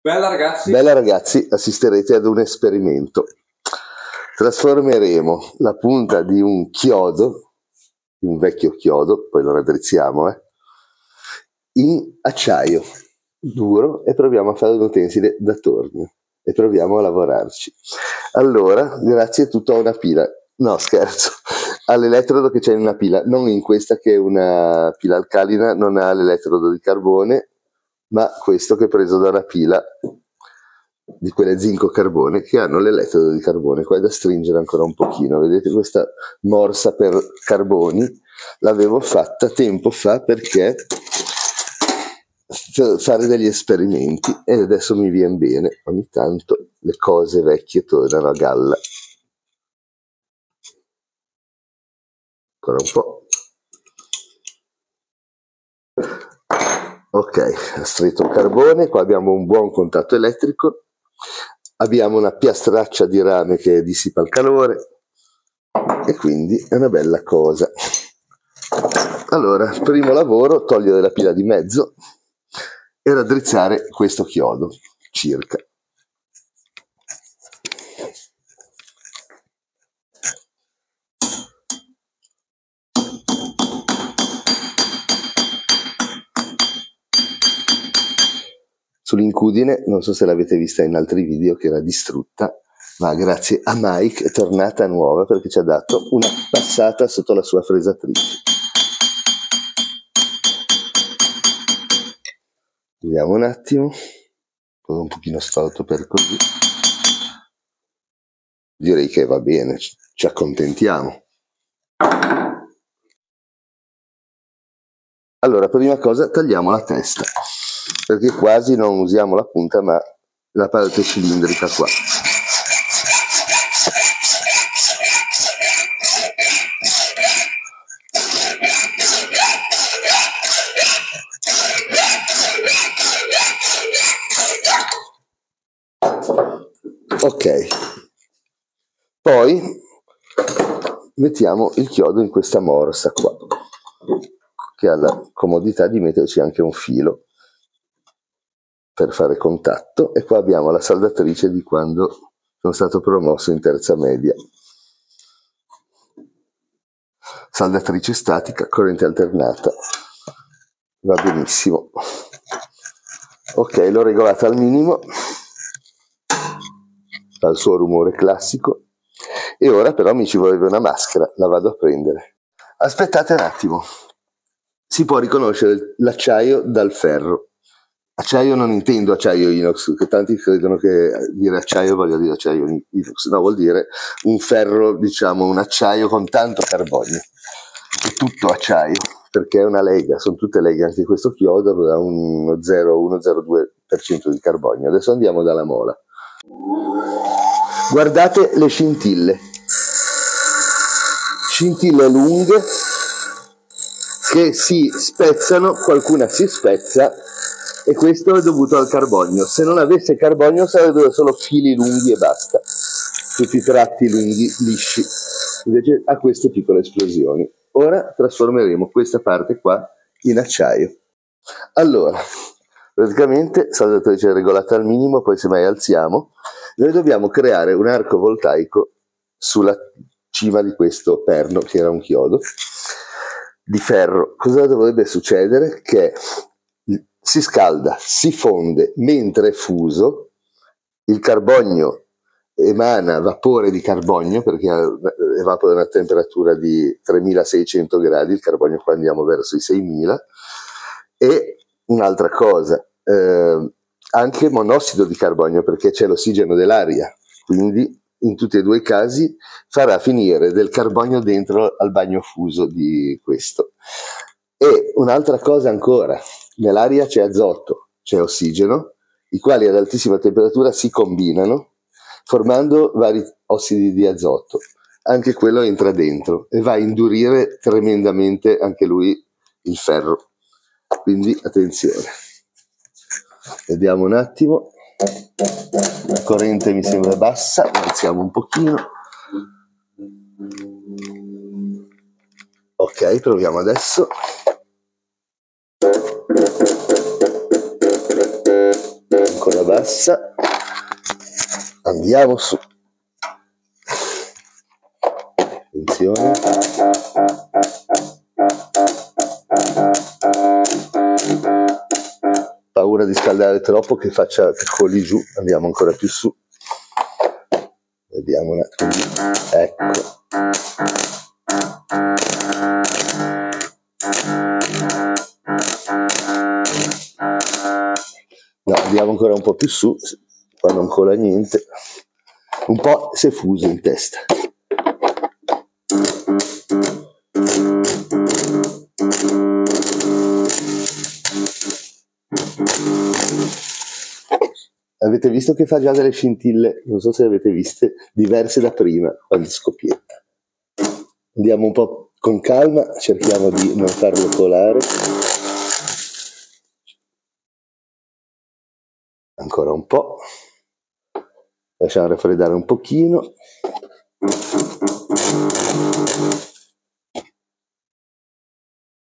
Bella ragazzi. Bella ragazzi, assisterete ad un esperimento. Trasformeremo la punta di un chiodo, un vecchio chiodo, poi lo raddrizziamo, in acciaio duro e proviamo a fare un utensile da tornio e proviamo a lavorarci. Allora, grazie a tutta una pila, no scherzo, all'elettrodo che c'è in una pila, non in questa che è una pila alcalina, non ha l'elettrodo di carbone, ma questo che è preso da una pila di quelle zinco carbone che hanno l'elettrodo di carbone. Qua è da stringere ancora un pochino, vedete questa morsa per carboni l'avevo fatta tempo fa perché fare degli esperimenti e adesso mi viene bene, ogni tanto le cose vecchie tornano a galla. Ancora un po'. Ok, ho stretto il carbone, qua abbiamo un buon contatto elettrico, abbiamo una piastraccia di rame che dissipa il calore e quindi è una bella cosa. Allora, primo lavoro, togliere la pila di mezzo e raddrizzare questo chiodo, circa. Sull'incudine, non so se l'avete vista in altri video che era distrutta, ma grazie a Mike è tornata nuova perché ci ha dato una passata sotto la sua fresatrice. Vediamo un attimo, un pochino storto per così. Direi che va bene, ci accontentiamo. Allora, prima cosa tagliamo la testa, perché quasi non usiamo la punta ma la parte cilindrica qua. Ok, poi mettiamo il chiodo in questa morsa qua, che ha la comodità di metterci anche un filo per fare contatto, e qua abbiamo la saldatrice di quando sono stato promosso in terza media. Saldatrice statica, corrente alternata, va benissimo. Ok, l'ho regolata al minimo, al suo rumore classico, e ora però mi ci voleva una maschera, la vado a prendere. Aspettate un attimo, si può riconoscere l'acciaio dal ferro. Acciaio non intendo acciaio inox, che tanti credono che dire acciaio voglia dire acciaio inox, no, vuol dire un ferro, diciamo un acciaio con tanto carbonio, è tutto acciaio, perché è una lega, sono tutte leghe, anche questo chiodo ha uno 0,1-0,2% di carbonio. Adesso andiamo dalla mola. Guardate le scintille lunghe che si spezzano, qualcuna si spezza, e questo è dovuto al carbonio. Se non avesse carbonio sarebbero solo fili lunghi e basta, tutti i tratti lunghi, lisci, invece ha queste piccole esplosioni. Ora trasformeremo questa parte qua in acciaio. Allora, praticamente saldatrice regolata al minimo, poi semmai alziamo, noi dobbiamo creare un arco voltaico sulla cima di questo perno, che era un chiodo di ferro. Cosa dovrebbe succedere? Che si scalda, si fonde, mentre è fuso, il carbonio emana vapore di carbonio, perché evapora a una temperatura di 3600 gradi, il carbonio qua andiamo verso i 6000, e un'altra cosa, anche monossido di carbonio, perché c'è l'ossigeno dell'aria, quindi in tutti e due i casi farà finire del carbonio dentro al bagno fuso di questo. E un'altra cosa ancora, nell'aria c'è azoto, c'è ossigeno, i quali ad altissima temperatura si combinano formando vari ossidi di azoto. Anche quello entra dentro e va a indurire tremendamente anche lui il ferro. Quindi attenzione. Vediamo un attimo. La corrente mi sembra bassa, alziamo un pochino. Ok, proviamo adesso. Ancora bassa. bassa, andiamo su. Attenzione. Paura di scaldare troppo che coli giù, andiamo ancora più su. Vediamo un attimo. Ecco. No, andiamo ancora un po' più su, qua non cola niente. Un po' si è fuso in testa. Avete visto che fa già delle scintille, non so se avete viste, diverse da prima, quando scoppietta. Andiamo un po' con calma, cerchiamo di non farlo colare. Ancora un po'. Lasciamo raffreddare un pochino.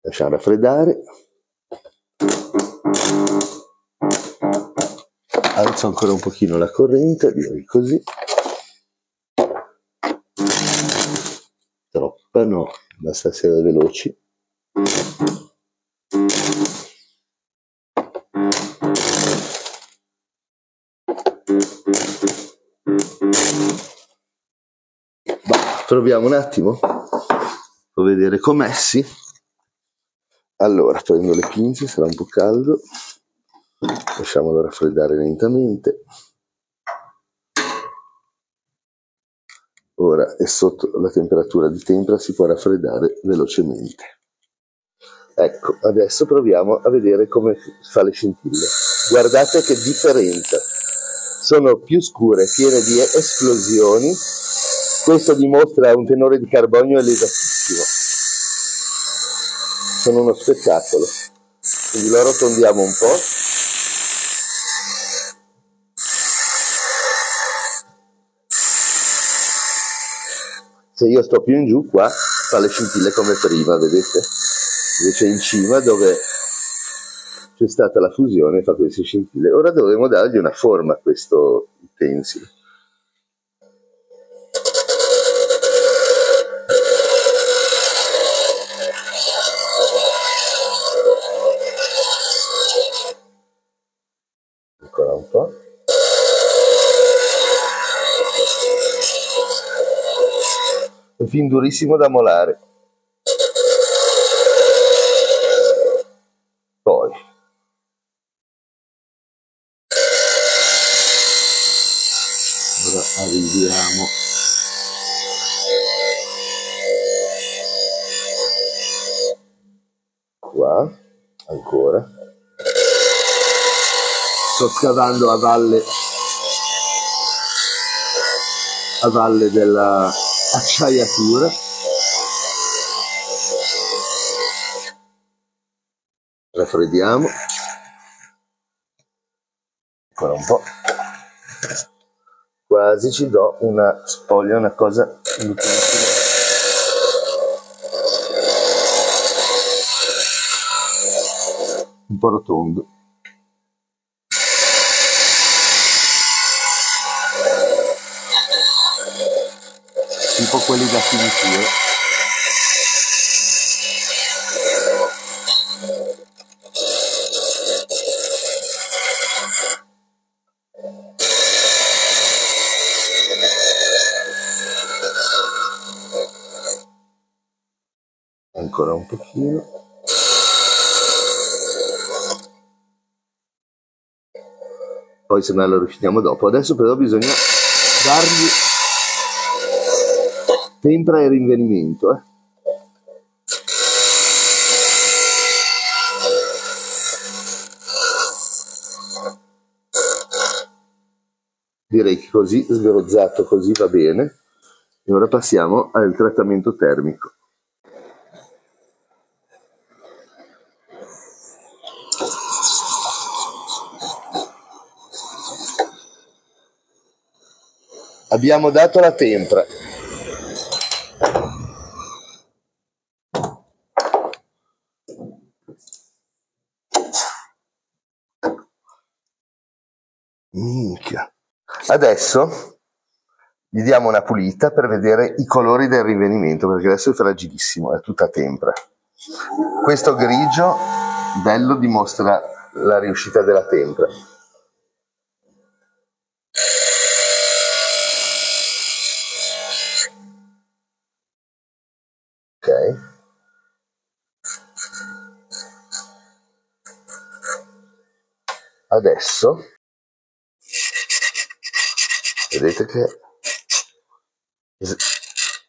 Lasciamo raffreddare. Alzo ancora un pochino la corrente, direi così. Troppa no, basta essere veloci. Proviamo un attimo, per vedere com'è, sì. Allora, prendo le pinze, sarà un po' caldo. Lasciamolo raffreddare lentamente. Ora è sotto la temperatura di tempera, si può raffreddare velocemente. Ecco, adesso proviamo a vedere come fa le scintille. Guardate che differenza. Sono più scure, piene di esplosioni. Questo dimostra un tenore di carbonio elevatissimo. Sono uno spettacolo. Quindi lo arrotondiamo un po'. Se io sto più in giù, qua fa le scintille come prima, vedete? Invece in cima, dove c'è stata la fusione, fa queste scintille. Ora dovremo dargli una forma a questo utensile. Ancora un po'. È fin durissimo da molare. Poi ora arriviamo qua, ancora. Sto scavando a valle della acciaiatura. Raffreddiamo. Ancora un po'. Quasi ci do una spoglia, una cosa inutilissima. Un po' rotondo. Un po' quelli da finitura. Ancora un pochino. Poi se no lo rifiniamo dopo. Adesso però bisogna dargli tempera e rinvenimento. Direi che così, sgrozzato così va bene. E ora passiamo al trattamento termico. Abbiamo dato la tempera. Adesso gli diamo una pulita per vedere i colori del rinvenimento, perché adesso è fragilissimo, è tutta tempra. Questo grigio bello dimostra la riuscita della tempra. Ok. Adesso vedete che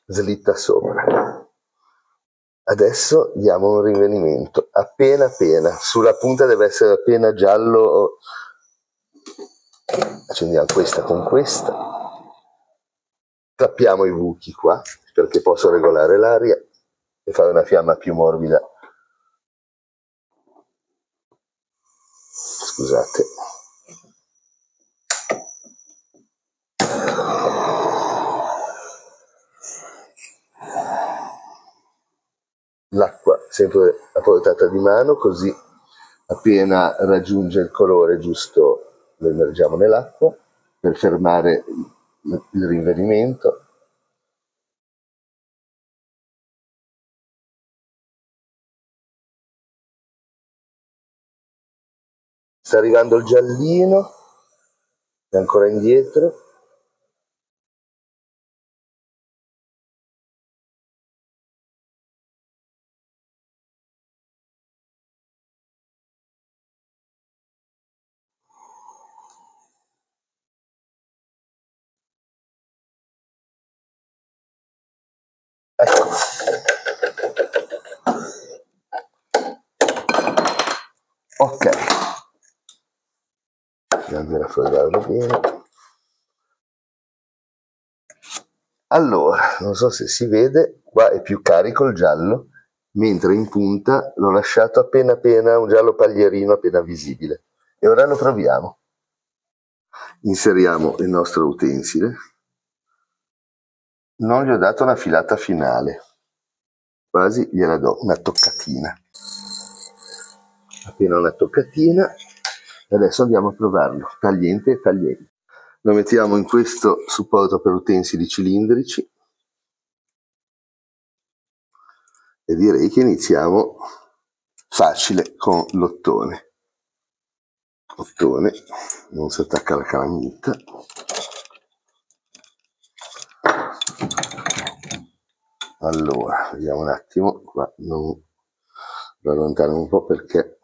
slitta sopra. Adesso diamo un rinvenimento appena appena, sulla punta deve essere appena giallo. Accendiamo questa con questa, tappiamo i buchi qua perché posso regolare l'aria e fare una fiamma più morbida. Scusate. L'acqua sempre a portata di mano, così appena raggiunge il colore giusto lo immergiamo nell'acqua per fermare il rinvenimento. Sta arrivando il giallino, è ancora indietro. Ecco. Ok, andiamo a raffreddarlo bene. Allora, non so se si vede, qua è più carico il giallo, mentre in punta l'ho lasciato appena appena un giallo paglierino appena visibile. E ora lo proviamo. Inseriamo il nostro utensile. Non gli ho dato una filata finale, quasi gliela do una toccatina. Appena una toccatina, e adesso andiamo a provarlo, tagliente e tagliente. Lo mettiamo in questo supporto per utensili cilindrici e direi che iniziamo facile con l'ottone. Ottone, non si attacca alla calamita. Allora, vediamo un attimo, qua non lo allontano un po' perché,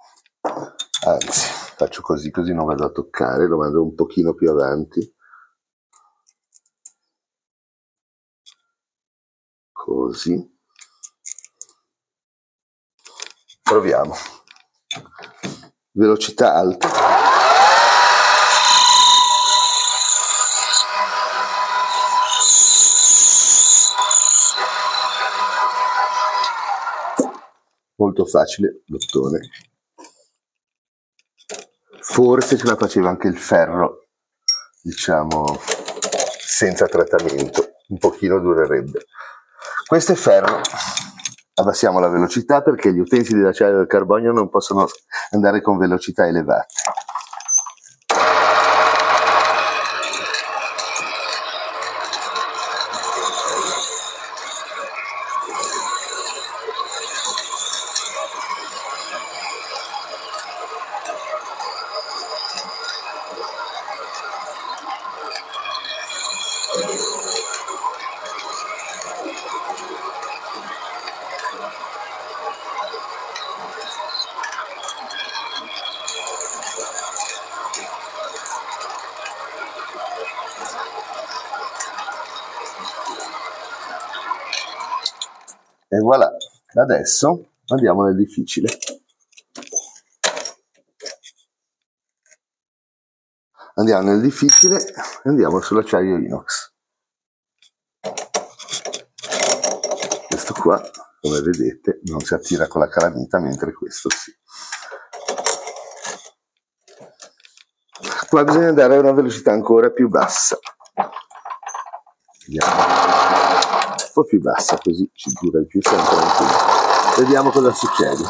anzi, faccio così non vado a toccare, lo mando un pochino più avanti. Così. Proviamo. Velocità alta. Molto facile l'ottone. Forse ce la faceva anche il ferro, diciamo, senza trattamento, un pochino durerebbe. Questo è ferro. Abbassiamo la velocità perché gli utensili d'acciaio e del carbonio non possono andare con velocità elevate. E voilà, adesso andiamo nel difficile. Andiamo nel difficile e andiamo sull'acciaio inox. Questo qua, come vedete, non si attira con la calamita, mentre questo sì. Qua bisogna andare a una velocità ancora più bassa. Vediamo. Un po' più bassa, così ci dura di più, siamo tranquilli. Vediamo cosa succede.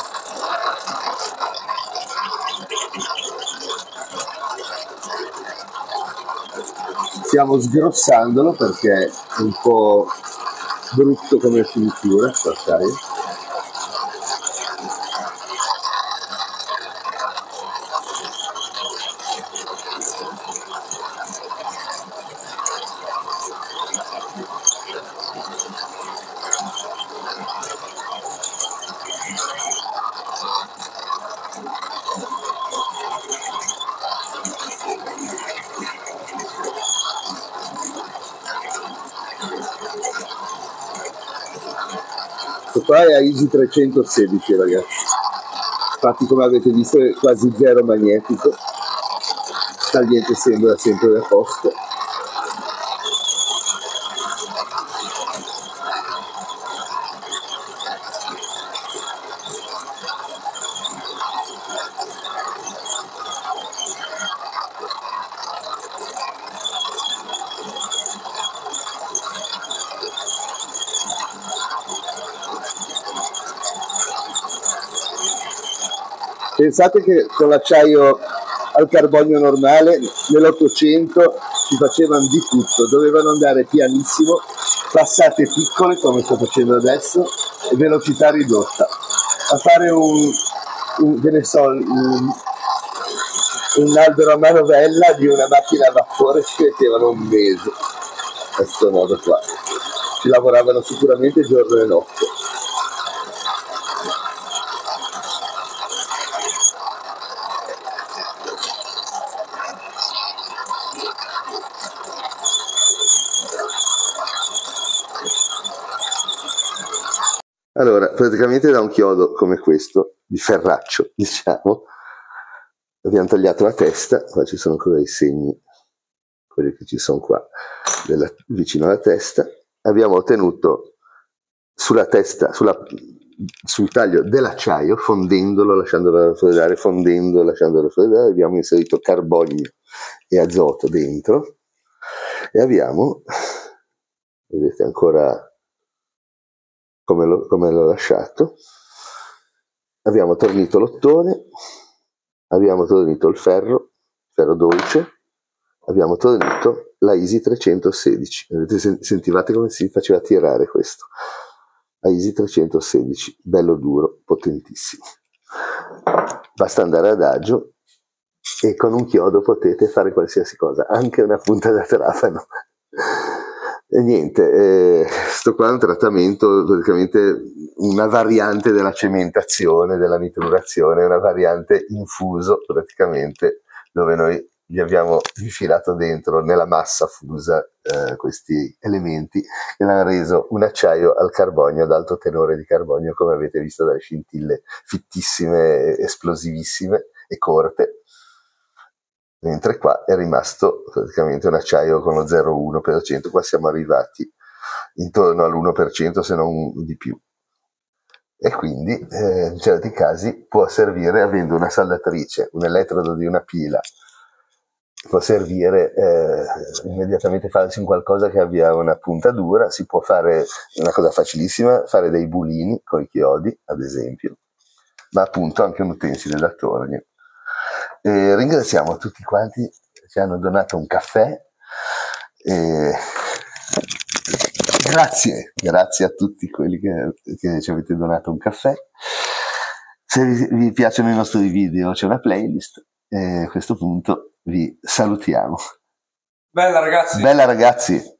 Stiamo sgrossandolo perché è un po' brutto come finitura, sai? Questo qua è a ISI 316 ragazzi, infatti come avete visto è quasi zero magnetico, tagliente sembra sempre a posto. Pensate che con l'acciaio al carbonio normale nell'800 ci facevano di tutto, dovevano andare pianissimo, passate piccole come sto facendo adesso e velocità ridotta. A fare che ne so, un albero a manovella di una macchina a vapore ci mettevano un mese, a questo modo qua. Ci lavoravano sicuramente giorno e notte. Allora, praticamente da un chiodo come questo, di ferraccio, diciamo, abbiamo tagliato la testa, qua ci sono ancora i segni, quelli che ci sono qua, vicino alla testa, abbiamo ottenuto sulla testa, sul taglio dell'acciaio, fondendolo, lasciandolo raffreddare, abbiamo inserito carbonio e azoto dentro, e abbiamo, vedete ancora come l'ho lasciato, abbiamo tornito l'ottone, abbiamo tornito il ferro dolce, abbiamo tornito la ISI 316, sentivate come si faceva tirare questo, la ISI 316, bello duro, potentissimo, basta andare ad agio e con un chiodo potete fare qualsiasi cosa, anche una punta da trafano. E niente, sto qua è un trattamento, praticamente una variante della cementazione, della niturazione, una variante infuso praticamente, dove noi gli abbiamo infilato dentro nella massa fusa questi elementi che l'hanno reso un acciaio al carbonio, ad alto tenore di carbonio, come avete visto dalle scintille fittissime, esplosivissime e corte. Mentre qua è rimasto praticamente un acciaio con lo 0,1%, qua siamo arrivati intorno all'1% se non di più, e quindi in certi casi può servire, avendo una saldatrice, un elettrodo di una pila, può servire immediatamente farsi un qualcosa che abbia una punta dura. Si può fare una cosa facilissima, fare dei bulini con i chiodi ad esempio, ma appunto anche un utensile da tornio. Ringraziamo tutti quanti che ci hanno donato un caffè, grazie a tutti quelli che ci avete donato un caffè. Se vi piacciono i nostri video c'è una playlist, e a questo punto vi salutiamo. Bella ragazzi! Bella ragazzi!